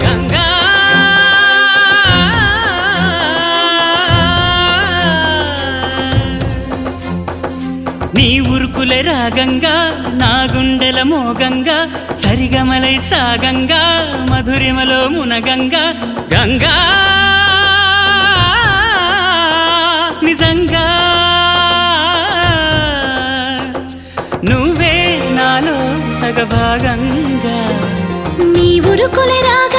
గంగా నీ ఉరుకులే రాగంగా నా గుండెల మోగంగా సరిగమలై సాగంగా మధురిమలో మునగంగా గంగా నిజంగా నువ్వే నాలో సగభాగంగా నీ ఉరుకులే రాగంగా